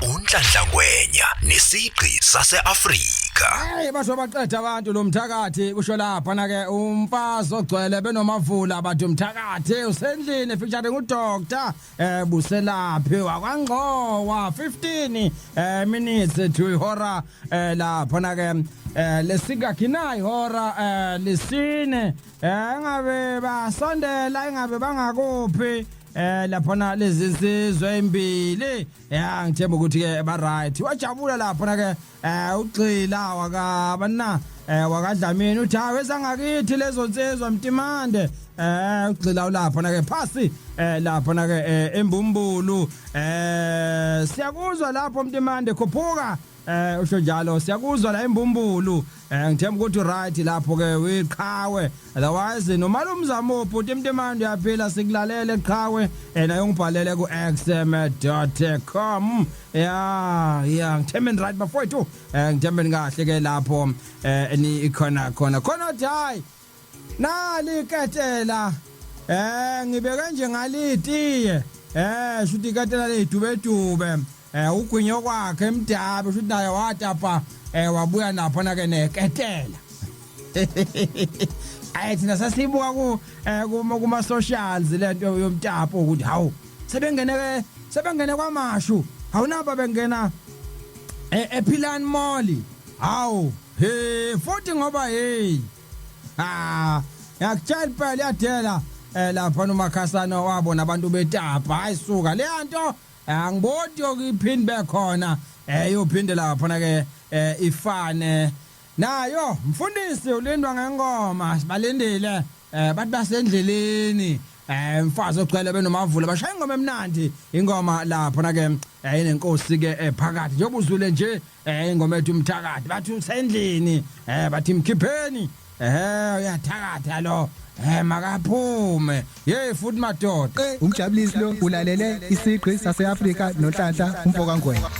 Unhlanhla Ngwenya nesigqi saseAfrika. Hey basho baqedha abantu lo mthakathi kusho lapha na ke umfazi ogcwele benomavula abantu umthakathi usendlini featuring uDr Buselaphi wakwaNgqowa 15 minutes to ihora lapha na ke lesikakina ihora lesine engabe basondela engabe bangakuphi lapha na lezi insizwe ezimbili ngithemba ukuthi ke ba right wajabula lapha na ke ugxila wakabana wakadlamini uthi hawe sangakithi lezo nsizwa Mtimande ugxila lapha na ke phasi lapha na ke embumbulu siyakuzwa lapho Mtimande khuphuka usho njalo siyakuzwa la embumbulu ngithemba ukuthi right lapho ke wiqhawe otherwise noma lo mzamo ubhuti Mtimande uyaphila sikulalele eqhawe nayo ngibhalele ku xm.com yeah ngithemba right bafowethu ngithemba ngahle ke lapho ni ikhona hayi nali ketela ngibeke nje ngalitiye shuthi ketela ledube ugwinyo kwakhe emdabe shuthi naye watapa wabuya napho na ke neketela thina sasibuka kuma socials lento yomtapo ukuthi hawu sebengene kwamashu awunaba bengena ePhilan Mall hawu futhi ngoba yakutshela phela yadela lapha noMakhasana wabona abantu betapa hayisuka le nto angibodi yokuphinde bekhona yophinde lapha na ke ifane nayo mfundisi ulindwa ngengoma sibalindile bathi basendleleni mfazi ogcwele benomavula bashaya ingoma emnandi ingoma lapha na ke inenkosi ke phakathi njengoba uzule nje ingoma ethu umthakathi bathi usendlini bathi mkhipheni uyathakatha lo makaphume futhi madoda umjabulisi lo ulalele isigqi saseAfrika noNhlanhla umfoka Ngwenya.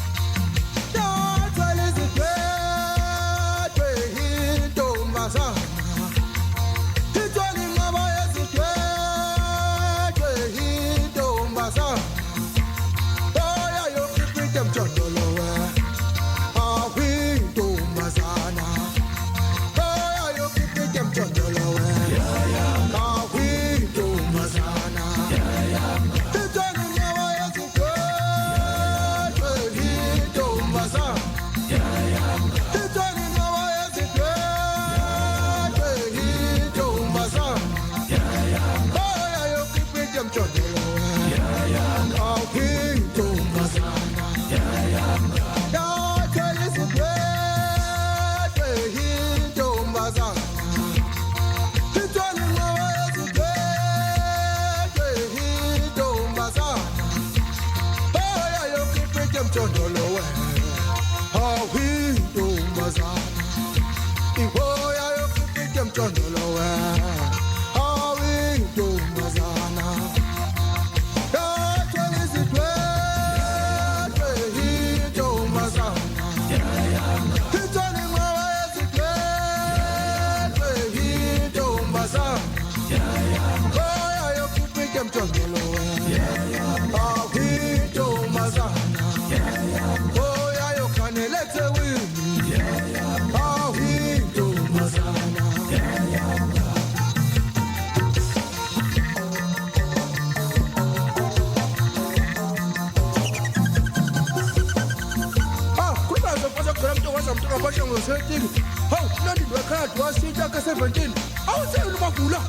Hawu nandi wekhadi wasitha ka 17 awusele umavula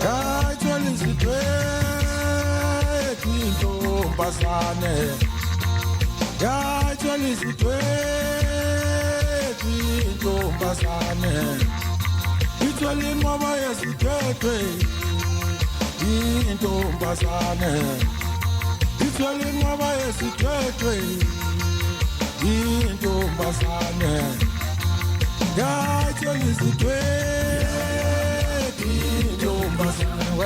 Kayithola izidweki intombazane Kayithola izidweki intombazane Ithola inqoba yesidwekwe intombazane Ithola inqoba yesidwekwe intombazane Kayithola izidweki intombazane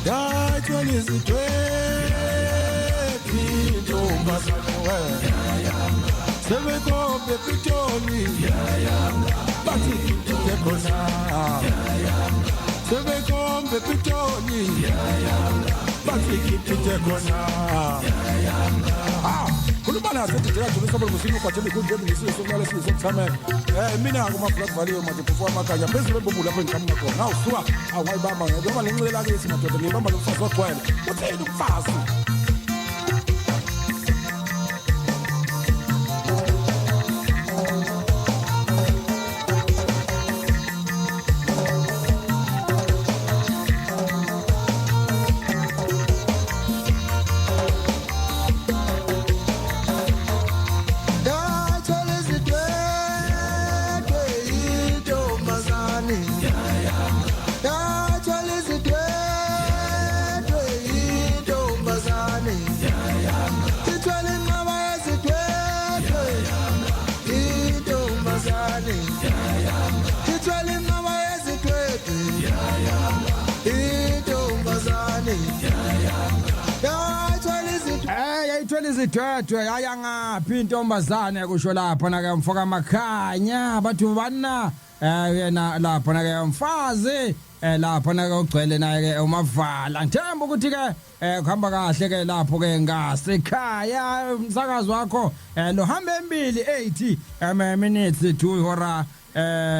Kayithola izidweki intombazane Sebekombe pitoli Bathi kekhona Sebekombe pitoli bathi ikhiphe khona khuluma nazo DJ kaJulius Sobolo musimo kwathi ikundle ebingisile sokulala sizokuthamela mina kumaflat valiwe manje kufuwa amakhanya phezulu embumbu lapho ngiqhamuka khona ngawusuka awayibamba ngoba lenxilela ke simadoda ngibamba lomfazi wagcwele uthini umfazi izidwedwe ayangaphi intombazane kusho lapha na ke mfoka makhanya bathu bana yena lapha na ke mfazi lapha na ke ugcwele naye ke umavala ngithemba ukuthi ke kuhamba kahle ke lapho ke ngasekhaya umsakazo wakho lo hamba embili 80 minutes 2 hora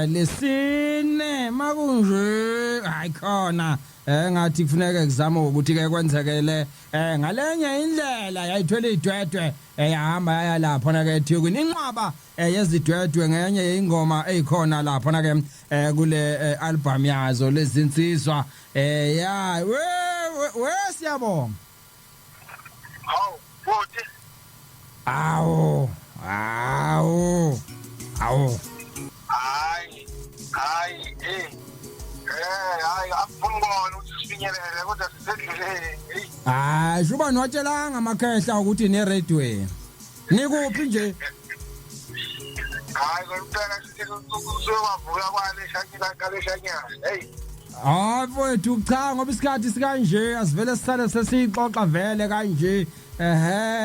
lesine makunje hayi khona ngathi kufuneka kuzama ukuthi ke kwenzekele ngalenye indlela yayithwele idwedwe yahamba yaya lapha na ke eThekwini inqaba yezidwedwe ngenye ingoma ezikhona lapha na ke kule album yazo lezinsizwa ya we siyabonga awu hayi akubona ukuthi sifinyelele kodwa sisedlulele hayi shuba notshelanga amakhehla ukuthi ne radio nikuphi nje hayi ngempela sithi kuzowavuka kwale shanyana kale shanyana hey mfowethu cha ngoba isikhathi sikanje asivele sisale sesixoxa vele kanje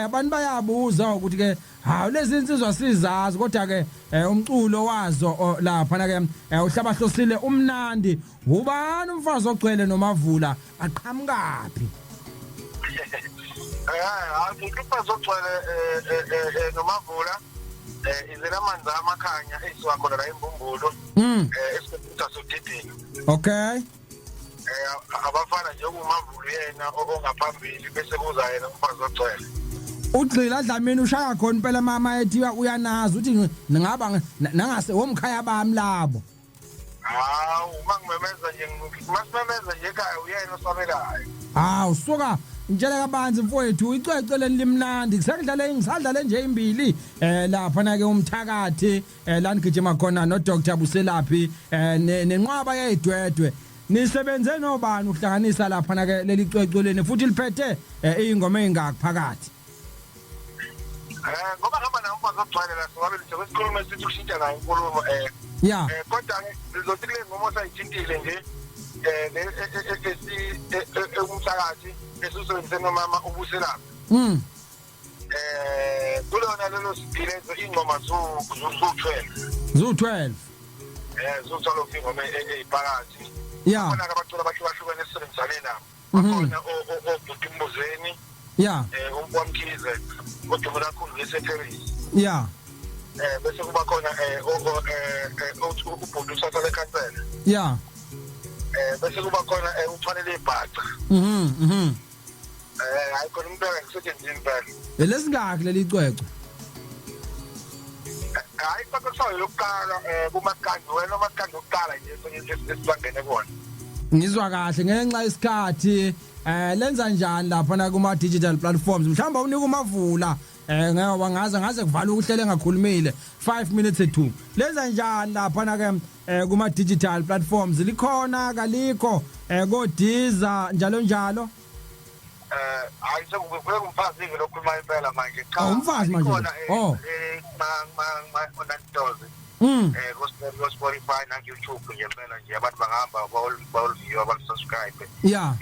abantu bayabuza ukuthi ke hawu lezi insizwa sizazi kodwa ke umculo wazo lapha na ke uhlabahlosile umnandi ubani umfazi ogcwele nomavula aqhamukaphi umfazi ogcwele nomavula izela amanzi amakhanya esiwa khona la embumbulo esikutha sodidini okay abafana nje umavulu yena ongaphambili bese kuza yena umfazi ogcwele ugxila Dlamini ushaya khona impela mama ethiwa uyanazi uthi ngingaba nangase womkhaya bami labo hawu mangimemeza nje masimemeza nje ekhaya uyena osabelayo hawu suka ngitshela kabanzi mfowethu icwecele limnandi ngisadlale nje imbili lapha na ke umthakathi la ngigijima khona no Dr Buselaphi nenqwaba yedwedwe nisebenze nobani ukuhlanganisa lapha na ke leli cweceleni futhi liphethe ingoma ezingakho phakathi ngoba hamba namfazi ogcwele la siwabe nje kwesikhulumo esithi ushintsha nayo inkulumo yeah kodwa ngizothi le ngoma osayithintile nje umthakathi esusebenzise nomama ubuselaphi kulona lelo siphile ingoma zu12 zuthola ingoma eziphakathi yeah khona abacula abahlukahlukene esebenzisane nabo khona oDumbuzeni yeah uMkhize kodwa kakhulu ngeseParis yeah bese kuba khona ubhuti usatha lekhansela yeah bese kuba khona ufanele ibhaca hayi khona umuntu ngisetshenziswa impela lesingakho leli cwecwe hayi bakusayo lokuqala kumakandi wena umakandi oqala nje esibangene bona ngizwa kahle ngenxa isikhathi lenza njani lapha na kuma digital platforms mhlawumbe unika umavula ngoba ngaze kuvala ukuhlele engakhulumile 5 minutes 2 lenza njani lapha na ke kuma digital platforms likhona kalikho kodiza njalo hayi sekuvele kumfazi ke lokhuluma impela manje cha umfazi manje onantozi Spotify na YouTube nje impela nje abantu bangahamba bawolview abasubscribe yeah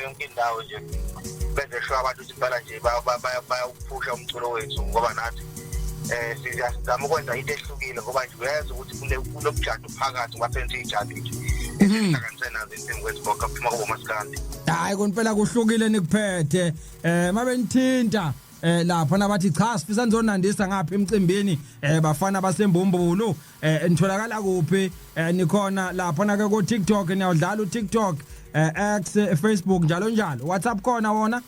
yonke indawo nje benze sure abantu ukuthi impela nje bayawuphusha umculo wethu ngoba nathi sizama ukwenza into ehlukile ngoba nje uyazi ukuthi kulobujado phakathi ungasenze ijado nje Kansena isimbi kwesibhoka phuma kubo maskandi. Hayi konphela kuhlukile nikuphethe mabe nithinta lapha nabathi cha sifisa nizonandisa ngapha emcimbini bafana basembumbulu nitholakala kuphi nikhona lapha na ke ku TikTok niyawudlala uTikTok X Facebook njalo njalo WhatsApp khona wona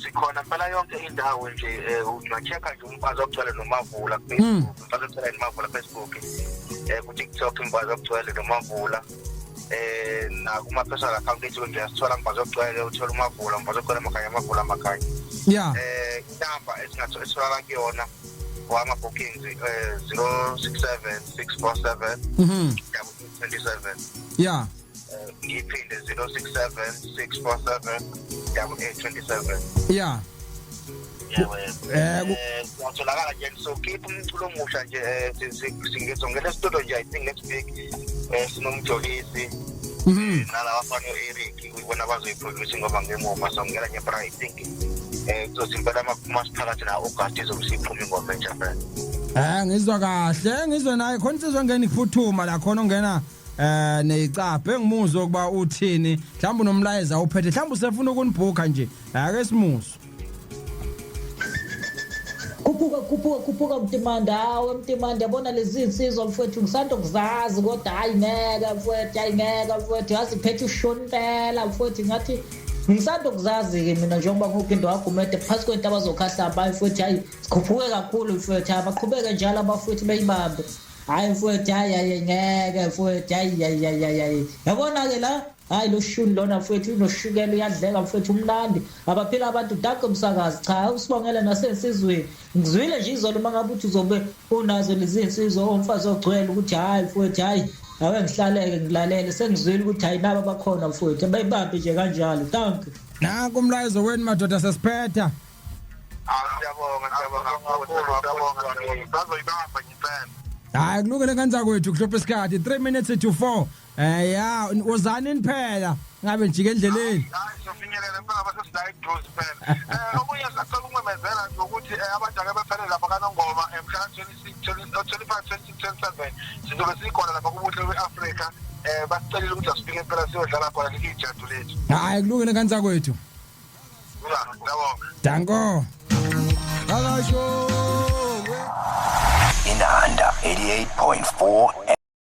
Sikhona phela yonke indawo nje ungachecka nje umfazi ogcwele nomavula ku Facebook umfazi ogcwele nomavula Facebook ku TikTok umfazi ogcwele nomavula na kuma personal account ethu nje sithola umfazi ogcwele uthola umavula umfazi ogcwele amavula yeah number esithola kuyona wama bookings 067 647 27 yeah ngiphinde 067 647 2827 yeah Ngiyatholakala nje so keep umculo omusha nje singezongela studio nje I think next week sinomjolisi nala bafana Eric ubona bazoyiproduce ngoba ngemuva songela nje but I think kuzozimbela amaphakathi na August izomsiphuma ingoma nje phela ngizwa kahle ngizwe naye khona sizongena ikuphuthuma la khona ongena neyicaphe engimuzwe ukuba uthini mhlawumbe unomlayeza uphethe mhlawumbe usefuna ukunibhuka nje ake simuso Kuphuka Mtimanda hawe Mtimanda yabona lezi insizwa mfowethu ngisando kuzazi kodwa hayi ngeke mfowethu yaziphethe ushontela mfowethu ngathi ngisando kuzazi ke mina njengoba nguphindo wagumede phasi kwento abazokhahla mfowethu hayi sikhuphuke kakhulu mfowethu abaqhubeke njalo abafowethu beyibambe hayi mfowethu hayi ngeke mfowethu hayi yabona ke la hayi lo shuni lona mfowethu unoshukela uyadleka mfowethu umnandi abaphila abantu daqe umsakazi cha usibongela nasensizweni ngizwile nje izolo mangabe uthi uzobe unazo lezi insizwa omfazi ogcwele ukuthi hayi mfowethu hayi awe ngihlaleke ngilalele sengizwile ukuthi hayi naba bakhona mfowethu bayibambe nje kanjalo thank you nanku umlayezo wenu madoda sesiphetha hayi kulungile kanza kwethu kuhlopha isikhathi 3 minutes to 4 yeah uzani niphela ngabe njike endleleni sofinyelela phela basesidayi close phela omunye sacela ukumemezela nje ukuthi abantu ake bephelele lapha kaNongoma emhla 25-27 sizobe sikhona lapha kubuhle beAfrica basicelile ukuthi asifike phela siyodlala khona lijaду lethu hayi kulungile kanza kwethu ngiyabonga danko Inanda 88.4